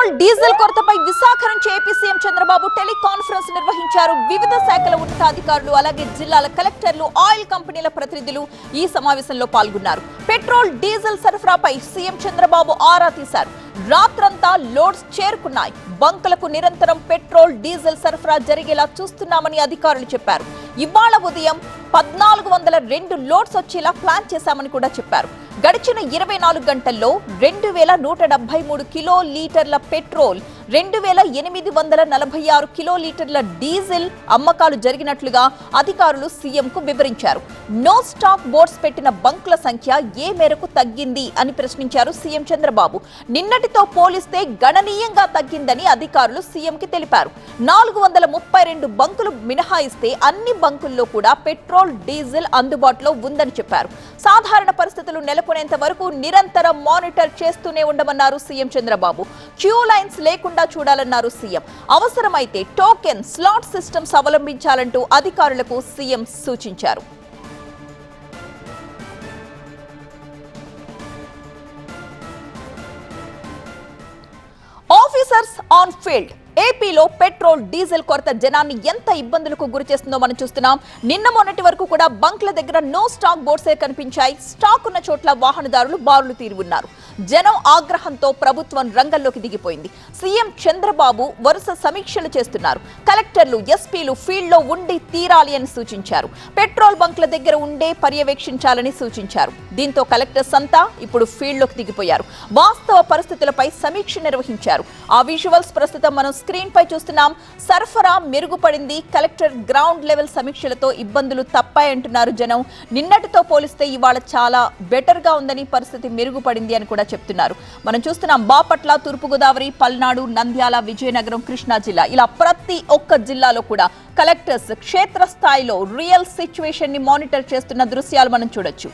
Petrol diesel కొరతపై Visakha నుంచి AP CM Chandrababu teleconference నిర్వహించారు. వివిధ శాఖల ఉన్నతాధికారులు అలాగే జిల్లాల కలెక్టర్లు, ఆయిల్ కంపెనీల ప్రతినిధులు ఈ సమావేశంలో పాల్గొన్నారు. పెట్రోల్ డీజిల్ సరఫరాపై సీఎం చంద్రబాబు ఆరా తీశారు. రాత్రంతా లోడ్స్ చేరుకున్నాయి. బంకులకు నిరంతరం పెట్రోల్ డీజిల్ సరఫరా జరిగేలా చూస్తున్నామని అధికారులు చెప్పారు. ఇవాళ ఉదయం 1402 లోడ్స్ వచ్చేలా ప్లాన్ చేశామని కూడా చెప్పారు. గడిచిన 24 గంటల్లో 2173 కిలోలీటర్ల పెట్రోల్, 2846 కిలోలీటర్ల డీజిల్ అమ్మకాలు జరిగినట్లుగా అధికారులు సీఎంకు వివరించారు. నో స్టాక్ బోర్డ్స్ పెట్టిన బంకుల సంఖ్య ఏ మేరకు తగ్గింది అని ప్రశ్నించారు సీఎం చంద్రబాబు. నిన్నటితో పోలిస్తే గణనీయంగా తగ్గిందని అధికారులు సీఎంకి తెలిపారు. 432 బంకులు మినహాయిస్తే అన్ని బంకుల్లో కూడా పెట్రోల్, డీజిల్ అందుబాటులో ఉందని చెప్పారు. సాధారణ పరిస్థితులు నెలకొనేంత వరకు నిరంతరం మానిటర్ చేస్తూనే ఉండమన్నారు సీఎం చంద్రబాబు. క్యూ లైన్స్ లేకుండా చూడాలన్నారు సీఎం. అవసరమైతే టోకెన్, స్లాట్ సిస్టమ్స్ అవలంబించాలంటూ అధికారులకు సీఎం సూచించారు. Officers on field. ఏపీలో పెట్రోల్, డీజిల్ కొరత జనాన్ని ఎంత ఇబ్బందులకు గురి చేస్తుందో మనం చూస్తున్నాం. నిన్న మొన్నటి వరకు కూడా బంక్ల దగ్గర నో స్టాక్ బోర్డ్సే కనిపించాయి. స్టాక్ ఉన్న చోట్ల వాహనదారులు బారులు తీరి ఉన్నారు. జనం ఆగ్రహంతో ప్రభుత్వం రంగంలోకి దిగిపోయింది. సీఎం చంద్రబాబు వరుస సమీక్షలు చేస్తున్నారు. కలెక్టర్లు, ఎస్పీలు ఫీల్డ్ లో ఉండి తీరాలి అని సూచించారు. పెట్రోల్ బంక్ల దగ్గర ఉండే పర్యవేక్షించాలని సూచించారు. దీంతో కలెక్టర్స్ అంతా ఇప్పుడు ఫీల్డ్ లోకి దిగిపోయారు. వాస్తవ పరిస్థితులపై సమీక్ష నిర్వహించారు. ఆ విజువల్స్ ప్రస్తుతం మనం స్క్రీన్ పై చూస్తున్నాం. సరఫరా మెరుగుపడింది. కలెక్టర్ గ్రౌండ్ లెవెల్ సమీక్షలతో ఇబ్బందులు తప్పాయంటున్నారు జనం. నిన్నటితో పోలిస్తే ఇవాళ చాలా బెటర్ గా ఉందని, పరిస్థితి మెరుగుపడింది అని కూడా చెప్తున్నారు. మనం చూస్తున్నాం బాపట్ల, తూర్పుగోదావరి, పల్నాడు, నంద్యాల, విజయనగరం, కృష్ణా జిల్లా, ఇలా ప్రతి ఒక్క జిల్లాలో కూడా కలెక్టర్స్ క్షేత్రస్థాయిలో రియల్ సిచ్యువేషన్ ని మానిటర్ చేస్తున్న దృశ్యాలు మనం చూడొచ్చు.